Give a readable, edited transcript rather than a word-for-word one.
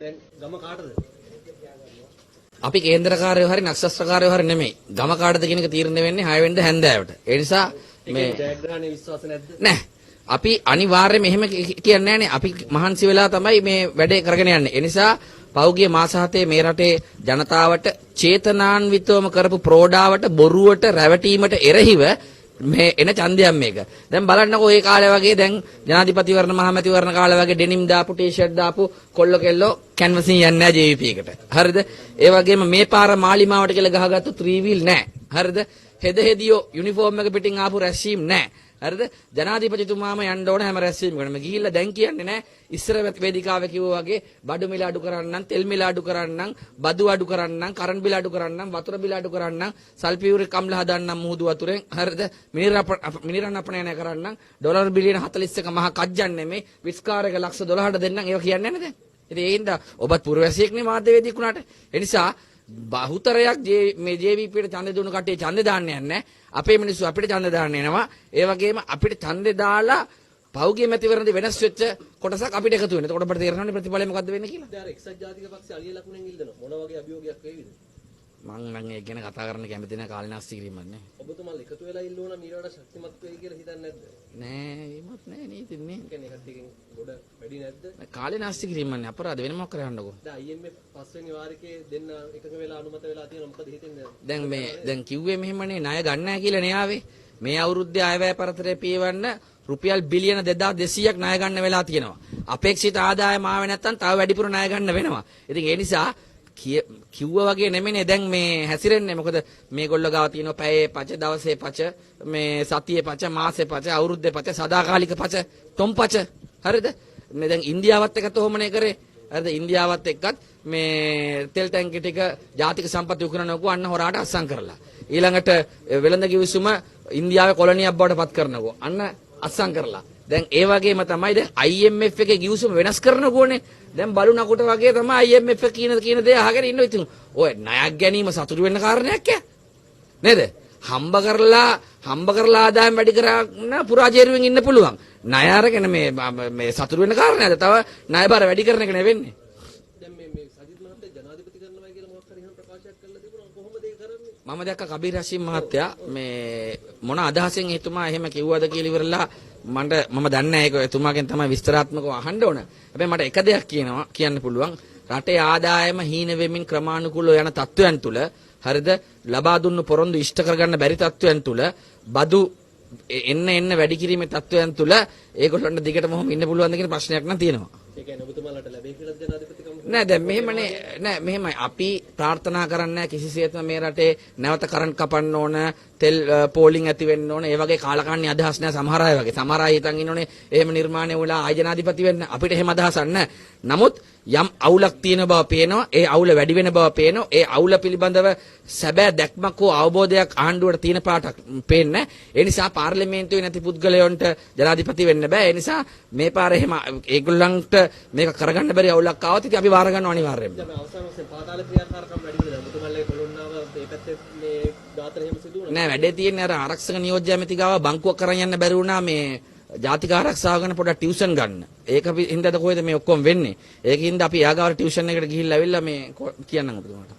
දැන් ගම කාටද? අපි කේන්ද්‍රකාරයෝ හරි නක්ෂත්‍රකාරයෝ හරි නෙමෙයි. ගම කාටද කියන එක තීරණය වෙන්නේ 6 වෙනිදා හැන්දෑවට. ඒ නිසා මේ ජයග්‍රහණයේ විශ්වාස නැද්ද? නැහැ. අපි අනිවාර්යයෙන්ම එහෙම කියන්නේ නැහැනේ. අපි මහන්සි වෙලා තමයි මේ වැඩේ කරගෙන යන්නේ. ඒ නිසා පෞගිය මාස 7 මේ රටේ ජනතාවට චේතනාන්විතවම කරපු ප්‍රෝඩාවට බොරුවට රැවටීමට එරෙහිව මේ එන ඡන්දයක් මේක. දැන් බලන්නකෝ ඒ කාලේ වගේ දැන් ජනාධිපතිවරණ මහමැතිවරණ කාලේ වගේ ඩෙනිම් දාපු ටී-ෂර්ට් දාපු කොල්ල කෙල්ලෝ කැන්වසින් යන්නේ නැහැ JVP එකට. හරිද? ඒ වගේම මේ පාර මාලිමාවට කියලා ගහගත්තු 3 wheel නැහැ. හරිද? හෙදියෝ යුනිෆෝම් එක පිටින් ආපු රැස්වීම් නැහැ. හරිද? ජනාධිපතිතුමාම යන්න ඕන හැම රැස්වීමකටම ගිහිල්ලා දැන් කියන්නේ නැහැ. ඉස්සර වේදිකාවේ කිව්වා වගේ බඩු මිල අඩු කරන්නම්, තෙල් මිල අඩු කරන්නම්, බදු අඩු කරන්නම්, කරන්ට් බිල අඩු කරන්නම්, වතුර බිල අඩු කරන්නම්, සල්ෆියුරික් අම්ල හදන්නම් මුහුදු වතුරෙන්. හරිද? මිනිරන් අපනයන කරන්නම්, ඩොලර් බිලියන 41ක මහ කජ්ජන් නෙමේ, විස්කාරයක ලක්ෂ 12ට දෙන්නම්. ඒවා කියන්නේ නැහැ දැන්. ඉතින් ඒ හින්දා ඔබත් පුරවැසියෙක්නේ මාධ්‍යවේදියෙක් වුණාට. ඒ නිසා බහුතරයක් මේ JVPට ඡන්දේ දුණු කට්ටිය ඡන්දේ දාන්නේ නැහැ. අපේ මිනිස්සු අපිට ඡන්දේ දාන්න එනවා. ඒ වගේම අපිට ඡන්දේ දාලා පෞගිය මැතිවරණදී වෙනස් වෙච්ච කොටසක් අපිට එකතු වෙනවා. එතකොට අපිට තේරෙනවනේ ප්‍රතිඵලය මොකද්ද වෙන්නේ කියලා. දැන් අර එක්සත් ජාතික පක්ෂය අලිය ලකුණෙන් ඉල්ලනවා. මොන වගේ අභියෝගයක් වේවිද? මම නම් ඒක ගැන කතා කරන්න කැමති නැහැ කාලනාස්ති කිරීමක් නේ. ඔබතුමාලා එකතු වෙලා ඉල්ලුවා නම් ඊට වඩා ශක්තිමත් වෙයි කියලා හිතන්නේ නැද්ද? නෑ එහෙමත් නෑ නේද ඉතින්. ඒ කියන්නේ කට්ටියකින් ගොඩ වැඩි නැද්ද? කාලනාස්ති කිරීමක් නේ අපරාධ වෙන මොකක් කරන්නකෝ. දැන් IMF පස්වෙනි වාරිකේ දෙන්න එකක වෙලා අනුමත වෙලා තියෙනවා. මොකද හිතෙන්නේ? දැන් කිව්වේ මෙහෙමනේ ණය ගන්න නැහැ කියලා නේ ආවේ. මේ අවුරුද්දේ අයවැය පරතරය පියවන්න රුපියල් බිලියන 2200ක් ණය ගන්න වෙලා තියෙනවා. අපේක්ෂිත ආදායම ආවේ නැත්නම් තව වැඩිපුර ණය ගන්න වෙනවා. ඉතින් ඒ නිසා කිව්වා වගේ නෙමෙයිනේ දැන් මේ හැසිරෙන්නේ. මොකද මේගොල්ලෝ ගාව තියෙනවා පැයේ පච, දවසේ පච, මේ සතියේ පච, මාසේ පච, අවුරුද්දේ පච, සදාකාලික පච, තොම් පච. හරිද? මේ දැන් ඉන්දියාවත් එක්ක තෝමනේ කරේ. හරිද? ඉන්දියාවත් එක්කත් මේ තෙල් ටැංකි ටික ජාතික සම්පත් විකුණනකෝ අන්න හොරාට අස්සම් කරලා. ඊළඟට වෙළඳ කිවිසුම ඉන්දියාවේ කොලොනියක් බවට පත් කරනකෝ අන්න අස්සම් කරලා. දැන් ඒ වගේම තමයි දැන් IMF එකේ කිවිසුම වෙනස් කරනකෝනේ. දැන් බලු නකුට වගේ තමයි IMF කියන දේ අහගෙන ඉන්න ඉතින්. ඔය ණයක් ගැනීම සතුටු වෙන්න කාරණයක් නේද? හම්බ කරලා ආදායම් වැඩි කරන පුරාජේරුවෙන් ඉන්න පුළුවන්. ණය අරගෙන මේ සතුටු වෙන්න කාරණයද? තව ණය බර වැඩි කරන එක නෙවෙන්නේ. දැන් මේ සජිත් මහත්තයා ජනාධිපති කරනවා කියලා මොකක් හරි ප්‍රකාශයක් කළා තිබුණා. කොහොමද ඒක කරන්නේ? මම දැක්ක කබීර් හෂීම් මහත්තයා මේ මොන අදහසෙන් එතුමා එහෙම කිව්වද කියලා ඉවරලා මම දන්නේ නැහැ ඒක එතුමාගෙන් තමයි විස්තරාත්මකව අහන්න ඕන. හැබැයි මට එක දෙයක් කියන්න පුළුවන්. රටේ ආදායම හීන වෙමින් ක්‍රමානුකූලව යන තත්ත්වයන් තුල හරිද ලබා දුන්නු පොරොන්දු ඉෂ්ට කරගන්න බැරි තත්ත්වයන් තුල බදු එන්න වැඩි කිරීමේ තත්ත්වයන් තුල ඒගොල්ලන්ට දිගටම ඔහොම ඉන්න පුළුවන්ද කියන ප්‍රශ්නයක් නම් තියෙනවා. ඒ කියන්නේ ඔබතුමාලට ලැබෙයි කියලා ජනාධිපතිකම නෑ දැන් මෙහෙමයි අපි ප්‍රාර්ථනා කරන්නේ කිසිසේත්ම මේ රටේ නැවත කරන්ට් කපන්න ඕන තෙල් පෝලිං ඇති වෙන්න ඕන ඒ වගේ කාලකන්ණි අදහස් නෑ සමහර අය වගේ සමහර අය හිතන් ඉන්නෝනේ එහෙම නිර්මාණය වුණා ආය ජනාධිපති වෙන්න අපිට එහෙම අදහසක් නෑ. නමුත් යම් අවුලක් තියෙන බව පේනවා ඒ අවුල වැඩි වෙන බව පේනවා ඒ අවුල පිළිබඳව සැබෑ දැක්මක් හෝ අවබෝධයක් ආණ්ඩුවට තියෙන පාටක් පේන්නේ. ඒ නිසා පාර්ලිමේන්තුවේ නැති පුද්ගලයන්ට ජනාධිපති වෙන්න බෑ. ඒ නිසා මේ පාර එහෙම ඒගොල්ලන්ට මේක කරගන්න බැරි අවුලක් ආවොත් ඉතින් අපි වාර ගන්නවා අනිවාර්යයෙන්ම. දැන් අවසාන වශයෙන් පාතාල ක්‍රියාකාරකම් වැඩි වෙනවා. ඔබතුමාලගේ කොළොන්නාව ඒ පැත්තේ මේ ඝාතන එහෙම සිදු වුණා. නෑ වැඩේ තියෙන්නේ අර ආරක්ෂක නියෝජ්‍ය ඇමති ගාව බංකුවක් කරන් යන්න බැරි වුණා මේ ජාතික ආරක්ෂාව ගැන පොඩ්ඩක් ටියුෂන් ගන්න. ඒක හින්දාද කොහෙද මේ ඔක්කොම වෙන්නේ? ඒකින්ද අපි එයාගාවට ටියුෂන් එකට ගිහිල්ලා ඇවිල්ලා මේ කියන්නම් ඔබතුමාට.